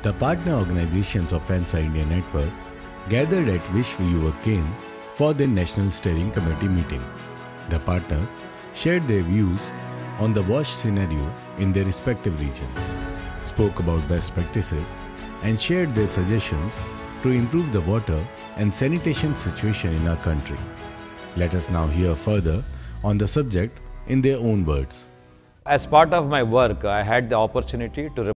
The partner organizations of FANSA India Network gathered at Vishwa Yuva Kendra for their National Steering Committee meeting. The partners shared their views on the wash scenario in their respective regions, spoke about best practices, and shared their suggestions to improve the water and sanitation situation in our country. Let us now hear further on the subject in their own words. As part of my work, I had the opportunity to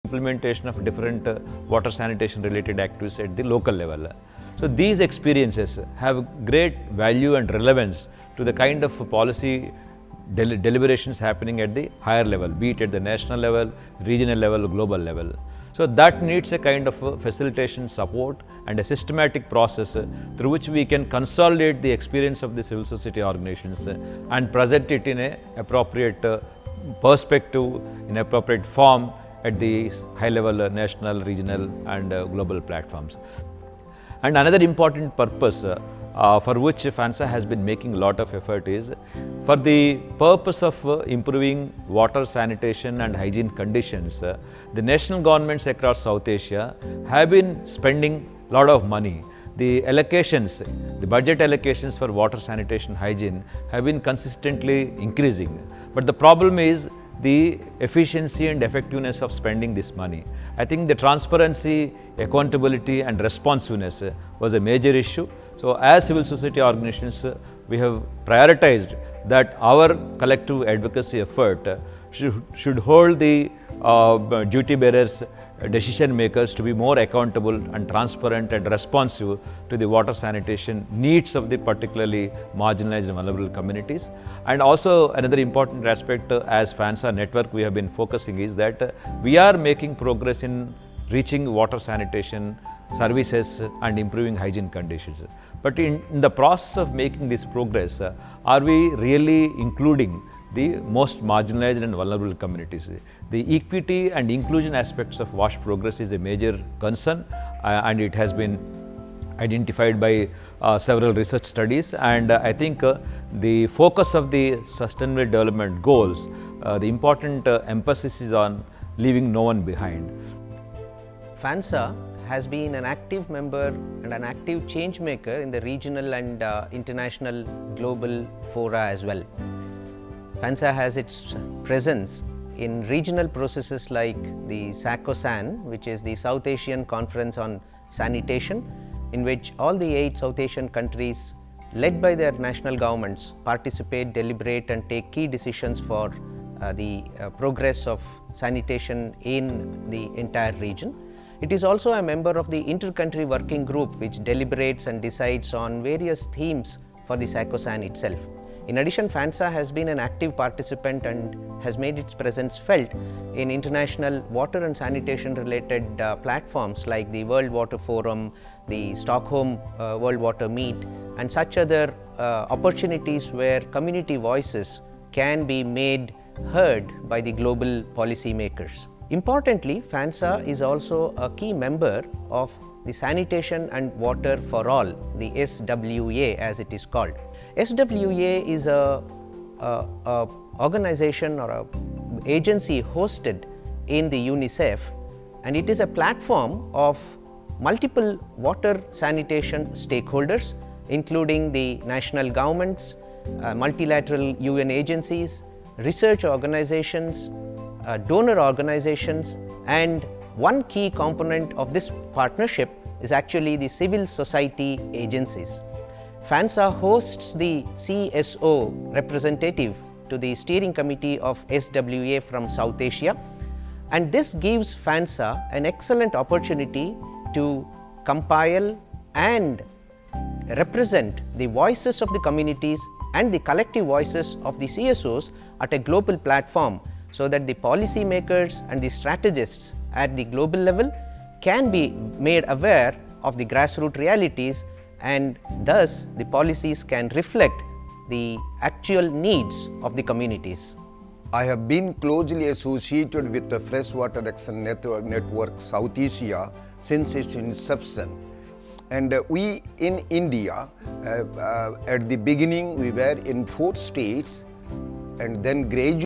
implementation of different water sanitation related activities at the local level. So these experiences have great value and relevance to the kind of policy deliberations happening at the higher level, be it at the national level, regional level, global level. So that needs a kind of facilitation support and a systematic process through which we can consolidate the experience of the civil society organizations and present it in an appropriate perspective, in appropriate form at the high level national, regional and global platforms. And another important purpose for which FANSA has been making a lot of effort is for the purpose of improving water sanitation and hygiene conditions. The national governments across South Asia have been spending a lot of money. The allocations, the budget allocations for water sanitation hygiene have been consistently increasing. But the problem is the efficiency and effectiveness of spending this money. I think the transparency, accountability and responsiveness was a major issue. So as civil society organizations, we have prioritized that our collective advocacy effort should hold the duty bearers, decision makers to be more accountable and transparent and responsive to the water sanitation needs of the particularly marginalized and vulnerable communities. And also another important aspect as FANSA network we have been focusing is that we are making progress in reaching water sanitation services and improving hygiene conditions. But in the process of making this progress, are we really including the most marginalized and vulnerable communities? The equity and inclusion aspects of WASH progress is a major concern and it has been identified by several research studies, and I think the focus of the Sustainable Development Goals, the important emphasis is on leaving no one behind. FANSA has been an active member and an active change maker in the regional and international global fora as well. FANSA has its presence in regional processes like the SACOSAN, which is the South Asian Conference on Sanitation, in which all the 8 South Asian countries led by their national governments, participate, deliberate and take key decisions for the progress of sanitation in the entire region. It is also a member of the Inter-Country Working Group, which deliberates and decides on various themes for the SACOSAN itself. In addition, FANSA has been an active participant and has made its presence felt in international water and sanitation related platforms like the World Water Forum, the Stockholm World Water Meet and such other opportunities where community voices can be made heard by the global policy makers. Importantly, FANSA is also a key member of the Sanitation and Water for All, the SWA as it is called. SWA is a organization or a agency hosted in the UNICEF, and it is a platform of multiple water sanitation stakeholders, including the national governments, multilateral UN agencies, research organizations, donor organizations, and one key component of this partnership is actually the civil society agencies. FANSA hosts the CSO representative to the steering committee of SWA from South Asia, and this gives FANSA an excellent opportunity to compile and represent the voices of the communities and the collective voices of the CSOs at a global platform, so that the policy makers and the strategists at the global level can be made aware of the grassroots realities, and thus the policies can reflect the actual needs of the communities. I have been closely associated with the Freshwater Action Network South Asia since its inception. And we in India, at the beginning we were in 4 states, and then gradually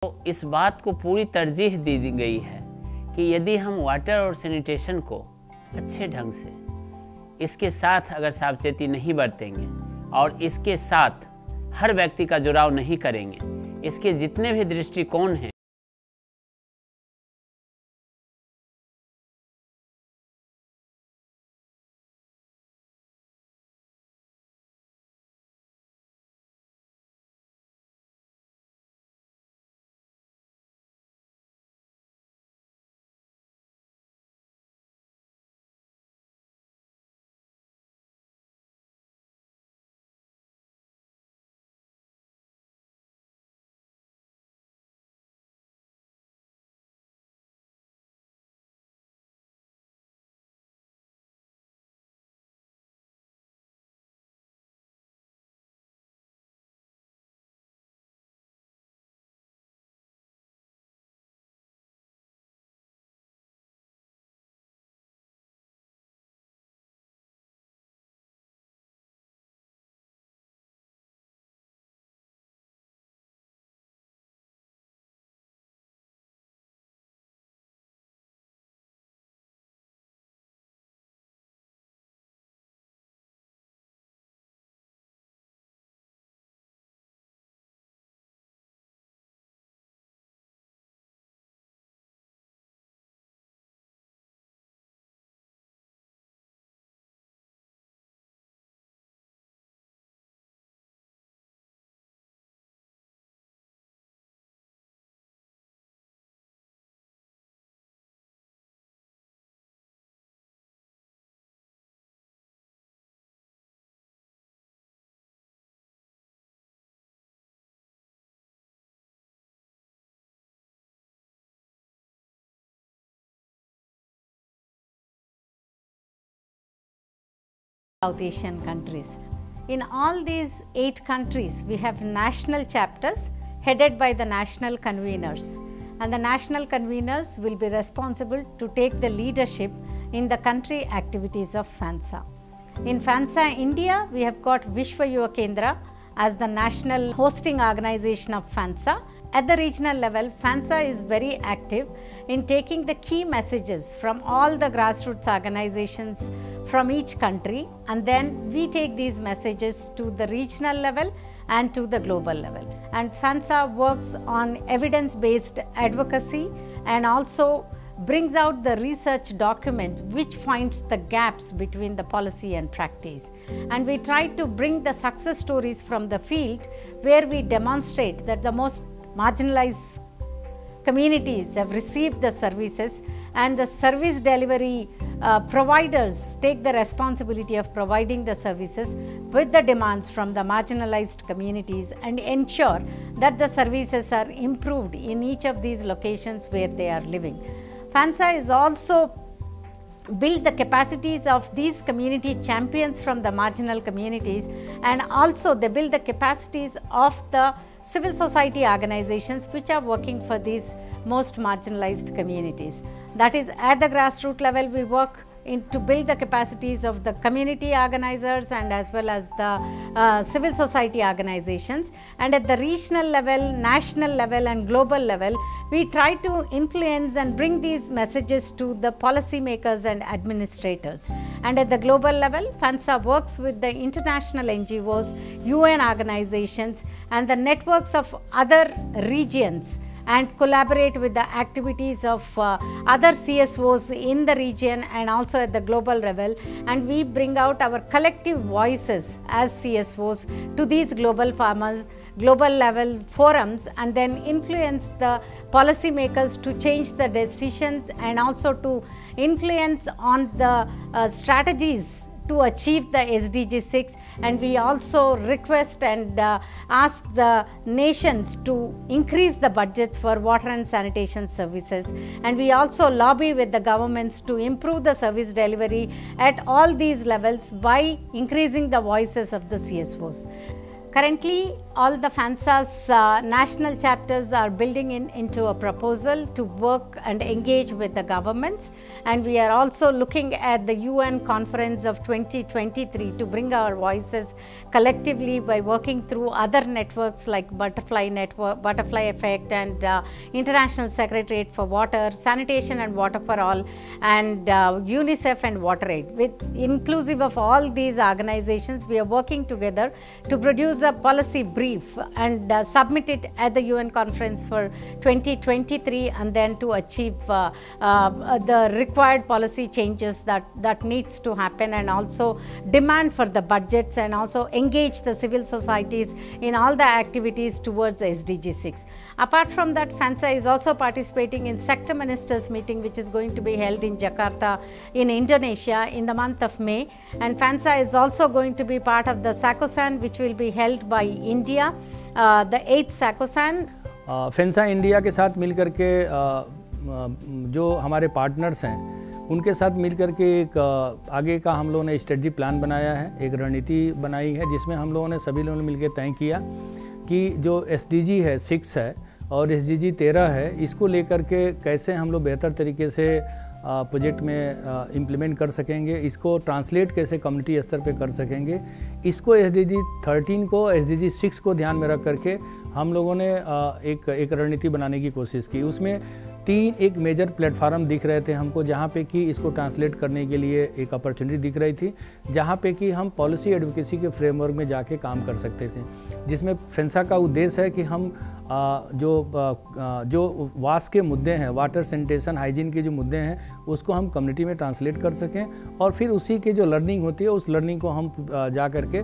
तो इस बात को पूरी तरजीह दी गई है कि यदि हम वाटर और सैनिटेशन को अच्छे ढंग से इसके साथ अगर सावचेती नहीं बरतेंगे और इसके साथ हर व्यक्ति का जुड़ाव नहीं करेंगे, इसके जितने भी दृष्टिकोण हैं South Asian countries. In all these 8 countries, we have national chapters headed by the national conveners, and the national conveners will be responsible to take the leadership in the country activities of FANSA. In FANSA India, we have got Vishwa Yuva Kendra as the national hosting organization of FANSA. At the regional level, FANSA is very active in taking the key messages from all the grassroots organizations from each country, and then we take these messages to the regional level and to the global level. And FANSA works on evidence-based advocacy and also brings out the research document which finds the gaps between the policy and practice. And we try to bring the success stories from the field where we demonstrate that the most marginalized communities have received the services, and the service delivery providers take the responsibility of providing the services with the demands from the marginalized communities and ensure that the services are improved in each of these locations where they are living. FANSA is also build the capacities of these community champions from the marginal communities, and also they build the capacities of the civil society organizations which are working for these most marginalized communities. That is, at the grassroots level, we work to build the capacities of the community organizers and as well as the civil society organizations. And at the regional level, national level and global level, we try to influence and bring these messages to the policymakers and administrators. And at the global level, FANSA works with the international NGOs, UN organizations and the networks of other regions, and collaborate with the activities of other CSOs in the region and also at the global level, and we bring out our collective voices as CSOs to these global farmers, global level forums, and then influence the policymakers to change the decisions and also to influence on the strategies to achieve the SDG 6. And we also request and ask the nations to increase the budgets for water and sanitation services, and we also lobby with the governments to improve the service delivery at all these levels by increasing the voices of the CSOs. Currently, all the FANSA's national chapters are building into a proposal to work and engage with the governments, and we are also looking at the UN conference of 2023 to bring our voices collectively by working through other networks like Butterfly Network, Butterfly Effect, and International Secretariat for Water, Sanitation and Water for All, and UNICEF and WaterAid. With inclusive of all these organizations, we are working together to produce a policy brief and submit it at the UN conference for 2023, and then to achieve the required policy changes that needs to happen, and also demand for the budgets and also engage the civil societies in all the activities towards SDG 6. Apart from that, FANSA is also participating in sector ministers meeting which is going to be held in Jakarta in Indonesia in the month of May, and FANSA is also going to be part of the SACOSAN which will be held by India, the 8th SACOSAN. FANSA India के साथ मिलकर के जो हमारे partners हैं उनके साथ मिलकर के एक आगे का हम लोगों ने स्ट्रेटजी प्लान बनाया है, एक रणनीति बनाई है जिसमें हम लोगों ने सभी लोगों ने मिलकर तय किया कि जो SDG है 6 है और SDG 13 है, इसको लेकर के कैसे हम लोग बेहतर तरीके से प्रोजेक्ट में इम्प्लीमेंट कर सकेंगे, इसको ट्रांसलेट कैसे कम्युनिटी स्तर पे कर सकेंगे, इसको SDG 13 को SDG 6 को ध्यान में रख करके हम लोगों ने एक रणनीति बनाने की कोशिश की। उसमें 3 एक मेजर प्लेटफार्म दिख रहे थे हमको, जहाँ पे कि इसको ट्रांसलेट करने के लिए एक अपॉर्चुनिटी दिख रही थी, जहाँ पे कि हम पॉलिसी एडवोकेसी के फ्रेमवर्क में जाके काम कर सकते थे, जिसमें FANSA का उद्देश्य है कि हम जो वास के मुद्दे हैं, वाटर सैनिटेशन हाइजीन के जो मुद्दे हैं उसको हम कम्युनिटी में ट्रांसलेट कर सकें, और फिर उसी की जो लर्निंग होती है उस लर्निंग को हम जा करके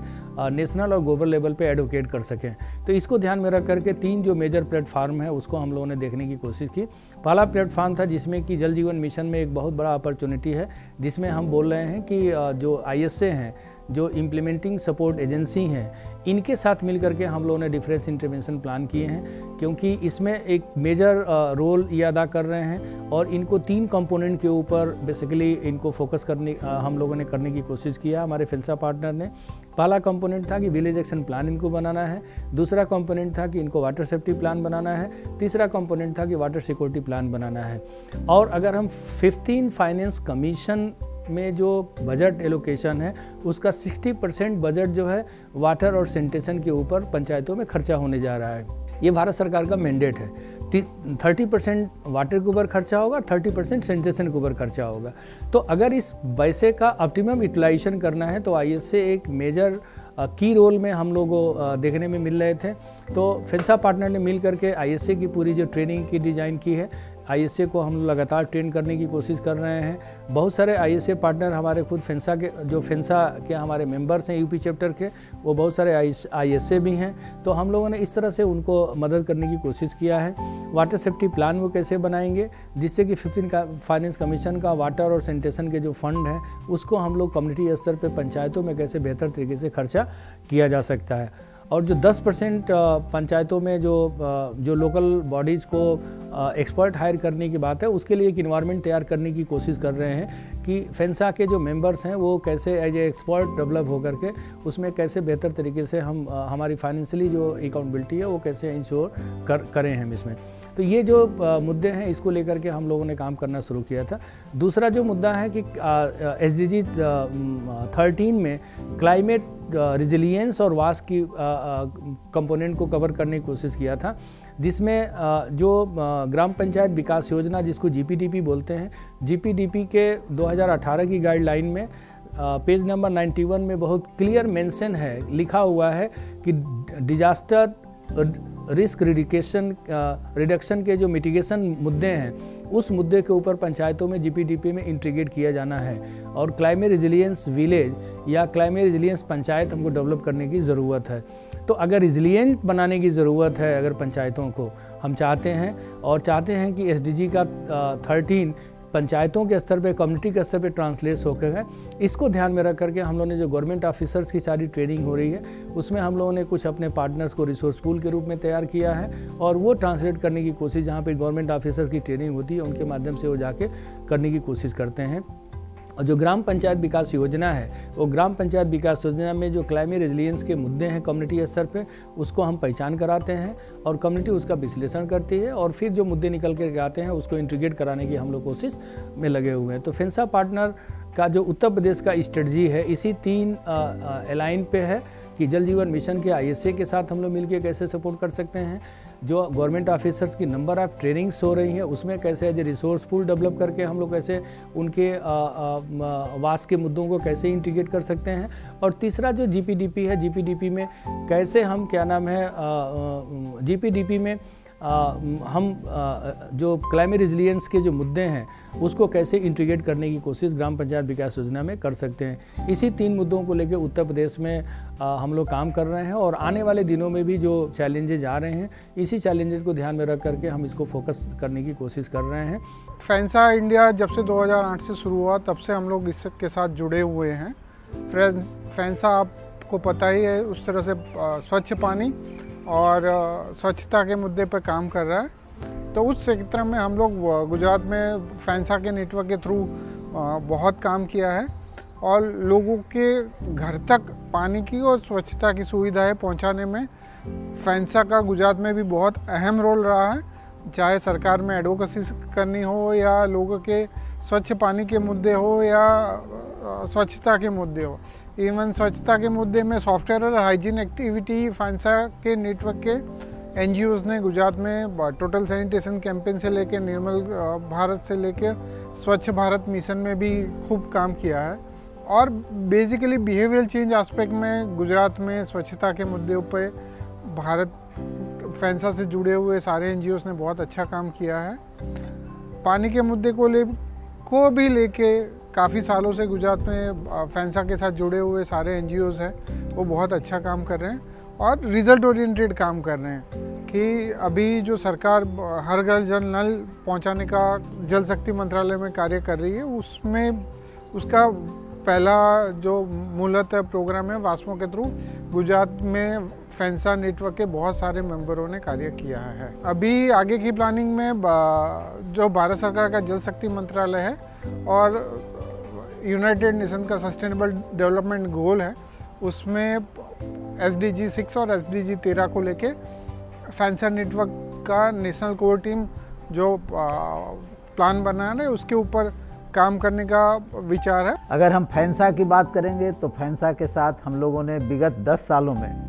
नेशनल और ग्लोबल लेवल पे एडवोकेट कर सकें। तो इसको ध्यान में रख करके 3 जो मेजर प्लेटफार्म है उसको हम लोगों ने देखने की कोशिश की। पहला प्लेटफार्म था जिसमें कि जल जीवन मिशन में एक बहुत बड़ा अपॉर्चुनिटी है, जिसमें हम बोल रहे हैं कि जो ISA हैं, जो इम्प्लीमेंटिंग सपोर्ट एजेंसी हैं इनके साथ मिल करके हम लोगों ने डिफरेंस इंटरवेंशन प्लान किए हैं, क्योंकि इसमें एक मेजर रोल ये अदा कर रहे हैं और इनको 3 कंपोनेंट के ऊपर बेसिकली इनको फोकस करने हम लोगों ने करने की कोशिश किया हमारे फेंसा पार्टनर ने। पहला कंपोनेंट था कि विलेज एक्शन प्लान इनको बनाना है, दूसरा कंपोनेंट था कि इनको वाटर सेफ्टी प्लान बनाना है, तीसरा कंपोनेंट था कि वाटर सिक्योरिटी प्लान बनाना है। और अगर हम 15 फाइनेंस कमीशन में जो बजट एलोकेशन है उसका 60% बजट जो है वाटर और सैनिटेशन के ऊपर पंचायतों में खर्चा होने जा रहा है। ये भारत सरकार का मैंडेट है। 30% वाटर के ऊपर खर्चा होगा, 30% सैनिटेशन के ऊपर खर्चा होगा। तो अगर इस पैसे का ऑप्टिमम यूटिलाइजेशन करना है तो आईएसए एक मेजर की रोल में हम लोग को देखने में मिल रहे थे। तो फेंसा पार्टनर ने मिल करके आईएसए की पूरी जो ट्रेनिंग की डिज़ाइन की है, आईएसए को हम लगातार ट्रेन करने की कोशिश कर रहे हैं। बहुत सारे आईएसए पार्टनर हमारे खुद फेंसा के हमारे मेंबर्स हैं यूपी चैप्टर के, वो बहुत सारे आईएसए भी हैं। तो हम लोगों ने इस तरह से उनको मदद करने की कोशिश किया है। वाटर सेफ्टी प्लान वो कैसे बनाएंगे जिससे कि 15 का फाइनेंस कमीशन का वाटर और सैनिटेशन के जो फंड है उसको हम लोग कम्युनिटी स्तर पर पंचायतों में कैसे बेहतर तरीके से खर्चा किया जा सकता है। और जो 10% पंचायतों में जो लोकल बॉडीज़ को एक्सपर्ट हायर करने की बात है, उसके लिए एक इन्वायरमेंट तैयार करने की कोशिश कर रहे हैं कि फेंसा के जो मेंबर्स हैं वो कैसे एज ए एक्सपर्ट डेवलप होकर के उसमें कैसे बेहतर तरीके से हम हमारी फाइनेंशियली जो अकाउंटेबिलिटी है वो कैसे इंश्योर करें हम इसमें। तो ये जो मुद्दे हैं इसको लेकर के हम लोगों ने काम करना शुरू किया था। दूसरा जो मुद्दा है कि SDG 13 में क्लाइमेट रिजिलियंस और वास की कंपोनेंट को कवर करने की कोशिश किया था, जिसमें जो ग्राम पंचायत विकास योजना जिसको GPDP बोलते हैं, GPDP के 2018 की गाइडलाइन में पेज नंबर 91 में बहुत क्लियर मेंशन है, लिखा हुआ है कि डिजास्टर रिस्क रिडक्शन के जो मिटिगेशन मुद्दे हैं उस मुद्दे के ऊपर पंचायतों में GPDP में इंटीग्रेट किया जाना है और क्लाइमेट रिजिलियंस विलेज या क्लाइमेट रिजिलियंस पंचायत हमको डेवलप करने की ज़रूरत है। तो अगर रिजिलियंट बनाने की ज़रूरत है, अगर पंचायतों को हम चाहते हैं और चाहते हैं कि SDG का 13 पंचायतों के स्तर पे, कम्युनिटी के स्तर पे ट्रांसलेट होकर है, इसको ध्यान में रख करके हम लोगों ने जो गवर्नमेंट ऑफिसर्स की सारी ट्रेनिंग हो रही है उसमें हम लोगों ने कुछ अपने पार्टनर्स को रिसोर्स पूल के रूप में तैयार किया है और वो ट्रांसलेट करने की कोशिश जहाँ पे गवर्नमेंट ऑफिसर्स की ट्रेनिंग होती है उनके माध्यम से वो जाके करने की कोशिश करते हैं। और जो ग्राम पंचायत विकास योजना है वो ग्राम पंचायत विकास योजना में जो क्लाइमेट रेजिलियंस के मुद्दे हैं कम्युनिटी स्तर पे उसको हम पहचान कराते हैं और कम्युनिटी उसका विश्लेषण करती है और फिर जो मुद्दे निकल के आते हैं उसको इंटीग्रेट कराने की हम लोग कोशिश में लगे हुए हैं। तो फेंसा पार्टनर का जो उत्तर प्रदेश का स्ट्रेटजी है इसी 3 लाइन पे है कि जल जीवन मिशन के आईएसए के साथ हम लोग मिलकर कैसे सपोर्ट कर सकते हैं, जो गवर्नमेंट ऑफिसर्स की नंबर ऑफ ट्रेनिंग्स हो रही हैं उसमें कैसे as a resource pool develop करके हम लोग कैसे उनके वास के मुद्दों को कैसे इंटीग्रेट कर सकते हैं, और तीसरा जो GPDP है GPDP में कैसे हम GPDP में हम जो क्लाइमेट रेजिलियंस के जो मुद्दे हैं उसको कैसे इंटीग्रेट करने की कोशिश ग्राम पंचायत विकास योजना में कर सकते हैं। इसी 3 मुद्दों को लेकर उत्तर प्रदेश में हम लोग काम कर रहे हैं और आने वाले दिनों में भी जो चैलेंजेज आ रहे हैं इसी चैलेंजेस को ध्यान में रख करके हम इसको फोकस करने की कोशिश कर रहे हैं। फेंसा इंडिया जब से 2008 से शुरू हुआ तब से हम लोग इसके साथ जुड़े हुए हैं। फेंसा आपको पता ही है उस तरह से स्वच्छ पानी और स्वच्छता के मुद्दे पर काम कर रहा है। तो उस क्षेत्र में हम लोग गुजरात में फेंसा के नेटवर्क के थ्रू बहुत काम किया है और लोगों के घर तक पानी की और स्वच्छता की सुविधाएं पहुंचाने में फेंसा का गुजरात में भी बहुत अहम रोल रहा है। चाहे सरकार में एडवोकेसी करनी हो या लोगों के स्वच्छ पानी के मुद्दे हो या स्वच्छता के मुद्दे हो, इवन स्वच्छता के मुद्दे में सॉफ्टवेयर और हाइजीन एक्टिविटी फेंसा के नेटवर्क के NGOs ने गुजरात में टोटल सैनिटेशन कैंपेन से लेकर निर्मल भारत से लेकर स्वच्छ भारत मिशन में भी खूब काम किया है। और बेसिकली बिहेवियरल चेंज एस्पेक्ट में गुजरात में स्वच्छता के मुद्दे पर भारत फेंसा से जुड़े हुए सारे NGOs ने बहुत अच्छा काम किया है। पानी के मुद्दे को भी लेके काफ़ी सालों से गुजरात में फेंसा के साथ जुड़े हुए सारे NGOs हैं वो बहुत अच्छा काम कर रहे हैं और रिज़ल्ट ओरिएंटेड काम कर रहे हैं कि अभी जो सरकार हर घर जल नल पहुंचाने का जल शक्ति मंत्रालय में कार्य कर रही है उसमें उसका पहला जो मूलतः प्रोग्राम है वास्मो के थ्रू गुजरात में फैंसा नेटवर्क के बहुत सारे मेंबरों ने कार्य किया है। अभी आगे की प्लानिंग में जो भारत सरकार का जल शक्ति मंत्रालय है और यूनाइटेड नेशन का सस्टेनेबल डेवलपमेंट गोल है, उसमें SDG 6 और SDG 13 को लेके फैंसा नेटवर्क का नेशनल कोर टीम जो प्लान बना है उसके ऊपर काम करने का विचार है। अगर हम फैंसा की बात करेंगे तो फैंसा के साथ हम लोगों ने विगत 10 सालों में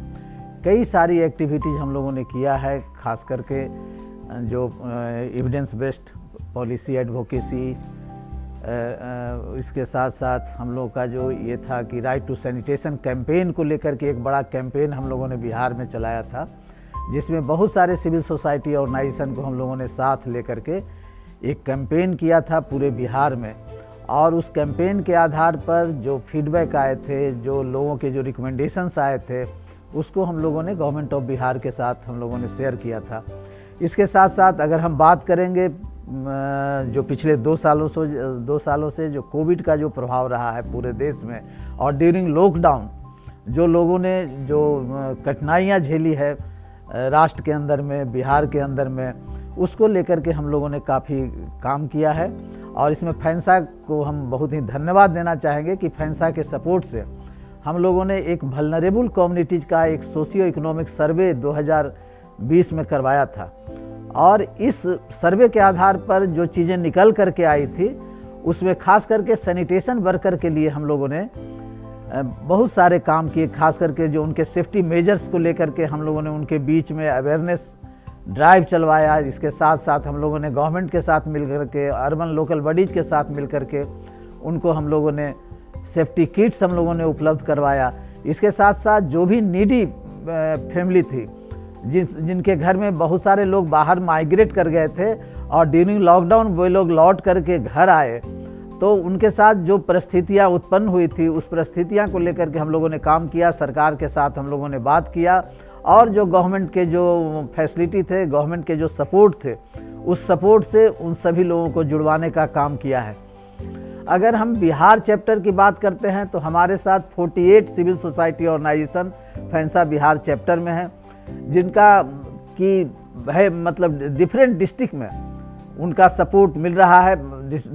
कई सारी एक्टिविटीज़ हम लोगों ने किया है, खास करके जो एविडेंस बेस्ड पॉलिसी एडवोकेसी, इसके साथ साथ हम लोग का जो ये था कि राइट टू सैनिटेशन कैंपेन को लेकर के एक बड़ा कैंपेन हम लोगों ने बिहार में चलाया था, जिसमें बहुत सारे सिविल सोसाइटी ऑर्गेनाइजेशन को हम लोगों ने साथ लेकर के एक कैंपेन किया था पूरे बिहार में। और उस कैंपेन के आधार पर जो फीडबैक आए थे, जो लोगों के जो रिकमेंडेशंस आए थे, उसको हम लोगों ने गवर्नमेंट ऑफ बिहार के साथ हम लोगों ने शेयर किया था। इसके साथ साथ अगर हम बात करेंगे जो पिछले 2 सालों से जो कोविड का जो प्रभाव रहा है पूरे देश में, और ड्यूरिंग लॉकडाउन जो लोगों ने जो कठिनाइयाँ झेली है राष्ट्र के अंदर में, बिहार के अंदर में, उसको लेकर के हम लोगों ने काफ़ी काम किया है। और इसमें फैंसा को हम बहुत ही धन्यवाद देना चाहेंगे कि फैंसा के सपोर्ट से हम लोगों ने एक वल्नरेबल कम्युनिटीज़ का एक सोशियो इकोनॉमिक सर्वे 2020 में करवाया था, और इस सर्वे के आधार पर जो चीज़ें निकल करके आई थी उसमें खास करके सैनिटेशन वर्कर के लिए हम लोगों ने बहुत सारे काम किए, खास करके जो उनके सेफ्टी मेजर्स को लेकर के हम लोगों ने उनके बीच में अवेयरनेस ड्राइव चलवाया। इसके साथ साथ हम लोगों ने गवर्नमेंट के साथ मिलकर के, अर्बन लोकल बॉडीज के साथ मिलकर के उनको हम लोगों ने सेफ्टी किट्स हम लोगों ने उपलब्ध करवाया। इसके साथ साथ जो भी नीडी फैमिली थी, जिनके घर में बहुत सारे लोग बाहर माइग्रेट कर गए थे और ड्यूरिंग लॉकडाउन वो लोग लौट करके घर आए, तो उनके साथ जो परिस्थितियाँ उत्पन्न हुई थी उस परिस्थितियाँ को लेकर के हम लोगों ने काम किया। सरकार के साथ हम लोगों ने बात किया, और जो गवर्नमेंट के जो फैसिलिटी थे, गवर्नमेंट के जो सपोर्ट थे, उस सपोर्ट से उन सभी लोगों को जुड़वाने का काम किया है। अगर हम बिहार चैप्टर की बात करते हैं तो हमारे साथ 48 civil society organisation FANSA Bihar chapter में है, जिनका कि है मतलब डिफरेंट डिस्ट्रिक्ट में उनका सपोर्ट मिल रहा है।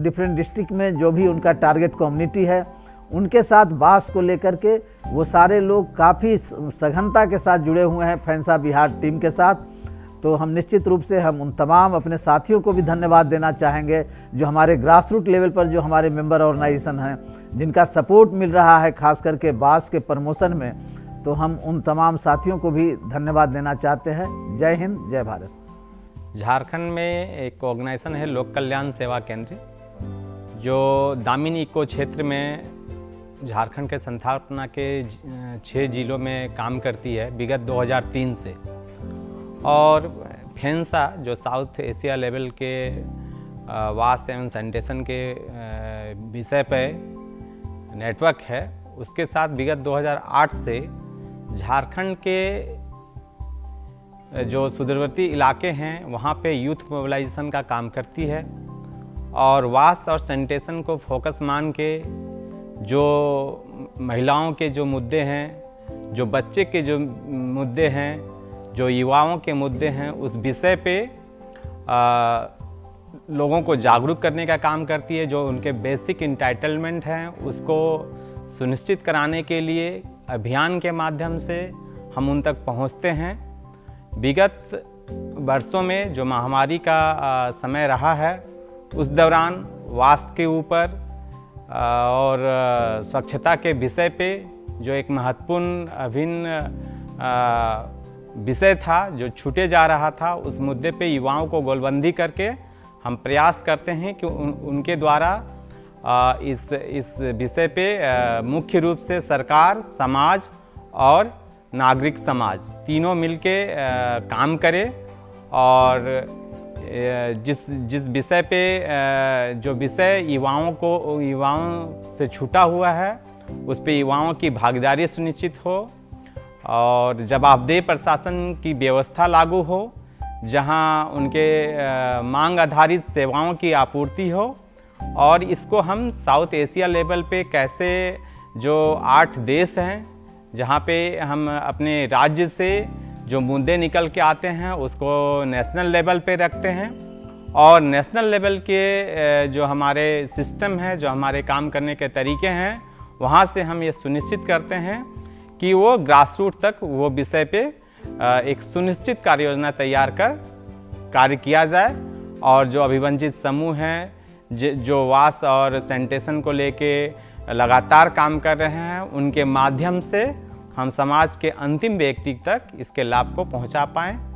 डिफरेंट डिस्ट्रिक्ट में जो भी उनका टारगेट कम्युनिटी है, उनके साथ बास को लेकर के वो सारे लोग काफ़ी सघनता के साथ जुड़े हुए हैं फैंसा बिहार टीम के साथ। तो हम निश्चित रूप से हम उन तमाम अपने साथियों को भी धन्यवाद देना चाहेंगे जो हमारे ग्रास रूट लेवल पर जो हमारे मेंबर ऑर्गेनाइजेशन हैं, जिनका सपोर्ट मिल रहा है खास करके बास के प्रमोशन में। तो हम उन तमाम साथियों को भी धन्यवाद देना चाहते हैं। जय हिंद, जय भारत। झारखंड में एक ऑर्गेनाइजेशन है लोक कल्याण सेवा केंद्र, जो दामिनी इको क्षेत्र में झारखंड के संस्थापना के 6 जिलों में काम करती है विगत 2003 से। और फैंसा जो साउथ एशिया लेवल के वास एवं सैनिटेशन के विषय पर नेटवर्क है, उसके साथ विगत 2008 से झारखंड के जो सुदूरवर्ती इलाके हैं वहाँ पे यूथ मोबिलाइजेशन का काम करती है। और वास और सैनिटेशन को फोकस मान के जो महिलाओं के जो मुद्दे हैं, जो बच्चे के जो मुद्दे हैं, जो युवाओं के मुद्दे हैं, उस विषय पे लोगों को जागरूक करने का काम करती है। जो उनके बेसिक इंटाइटलमेंट हैं उसको सुनिश्चित कराने के लिए अभियान के माध्यम से हम उन तक पहुंचते हैं। विगत वर्षों में जो महामारी का समय रहा है, उस दौरान वास्तु के ऊपर और स्वच्छता के विषय पे जो एक महत्वपूर्ण अभिन्न विषय था जो छूटे जा रहा था, उस मुद्दे पे युवाओं को गोलबंदी करके हम प्रयास करते हैं कि उनके द्वारा इस विषय पे मुख्य रूप से सरकार, समाज और नागरिक समाज तीनों मिलके काम करे। और जिस विषय पे जो विषय युवाओं से छूटा हुआ है, उस पे युवाओं की भागीदारी सुनिश्चित हो और जवाबदेह प्रशासन की व्यवस्था लागू हो, जहां उनके मांग आधारित सेवाओं की आपूर्ति हो और इसको हम साउथ एशिया लेवल पे कैसे जो 8 देश हैं जहाँ पे हम अपने राज्य से जो मुद्दे निकल के आते हैं उसको नेशनल लेवल पे रखते हैं, और नेशनल लेवल के जो हमारे सिस्टम है, जो हमारे काम करने के तरीके हैं, वहाँ से हम ये सुनिश्चित करते हैं कि वो ग्रास रूट तक वो विषय पे एक सुनिश्चित कार्य योजना तैयार कर कार्य किया जाए। और जो अभिवंचित समूह हैं, जो वास और सैनिटेशन को लेके लगातार काम कर रहे हैं, उनके माध्यम से हम समाज के अंतिम व्यक्ति तक इसके लाभ को पहुंचा पाएं।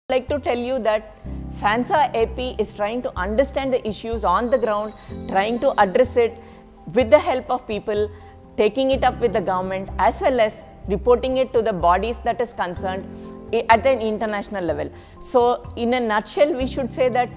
Like to tell you that FANSA AP is trying to understand the issues on the ground, trying to address it with the help of people, taking it up with the government as well as reporting it to the bodies that is concerned at an international level. So in a nutshell, we should say that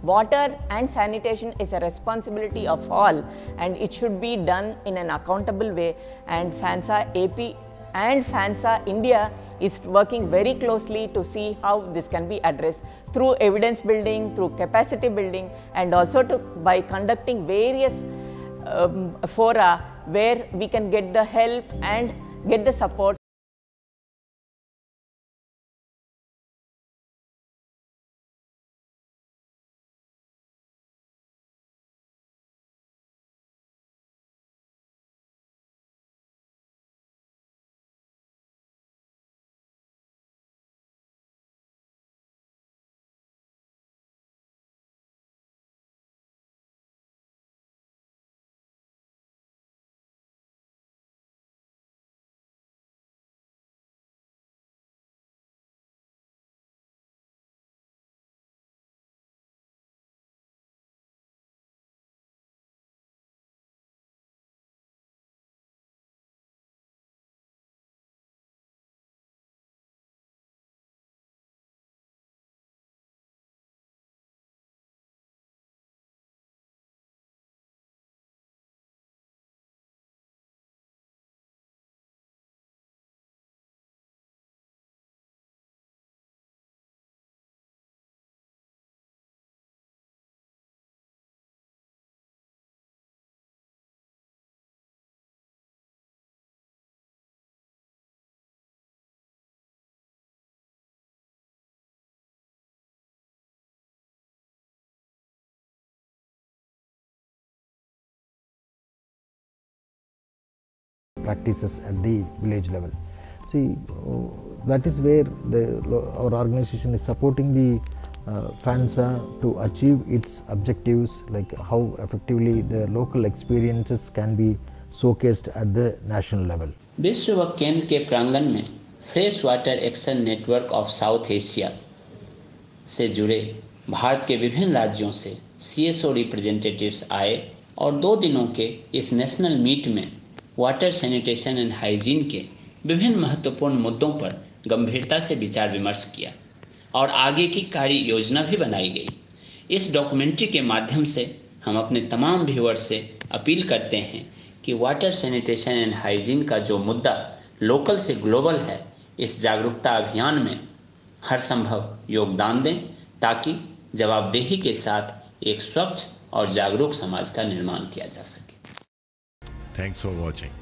water and sanitation is a responsibility of all, and it should be done in an accountable way, and FANSA AP and FANSA India is working very closely to see how this can be addressed through evidence building, through capacity building, and also by conducting various fora where we can get the help and get the support. Practices at the village level. See, that is where our organization is supporting the FANSA to achieve its objectives, like how effectively the local experiences can be showcased at the national level. विश्व व केंद्र के प्रांगण में fresh water action network of south Asia से जुड़े भारत के विभिन्न राज्यों से CSO रिप्रेजेंटेटिव्स आए और 2 दिनों के इस नेशनल मीट में वाटर सैनिटेशन एंड हाइजीन के विभिन्न महत्वपूर्ण मुद्दों पर गंभीरता से विचार विमर्श किया और आगे की कार्य योजना भी बनाई गई। इस डॉक्यूमेंट्री के माध्यम से हम अपने तमाम व्यूअर्स से अपील करते हैं कि वाटर सैनिटेशन एंड हाइजीन का जो मुद्दा लोकल से ग्लोबल है, इस जागरूकता अभियान में हर संभव योगदान दें ताकि जवाबदेही के साथ एक स्वच्छ और जागरूक समाज का निर्माण किया जा सके। Thanks for watching.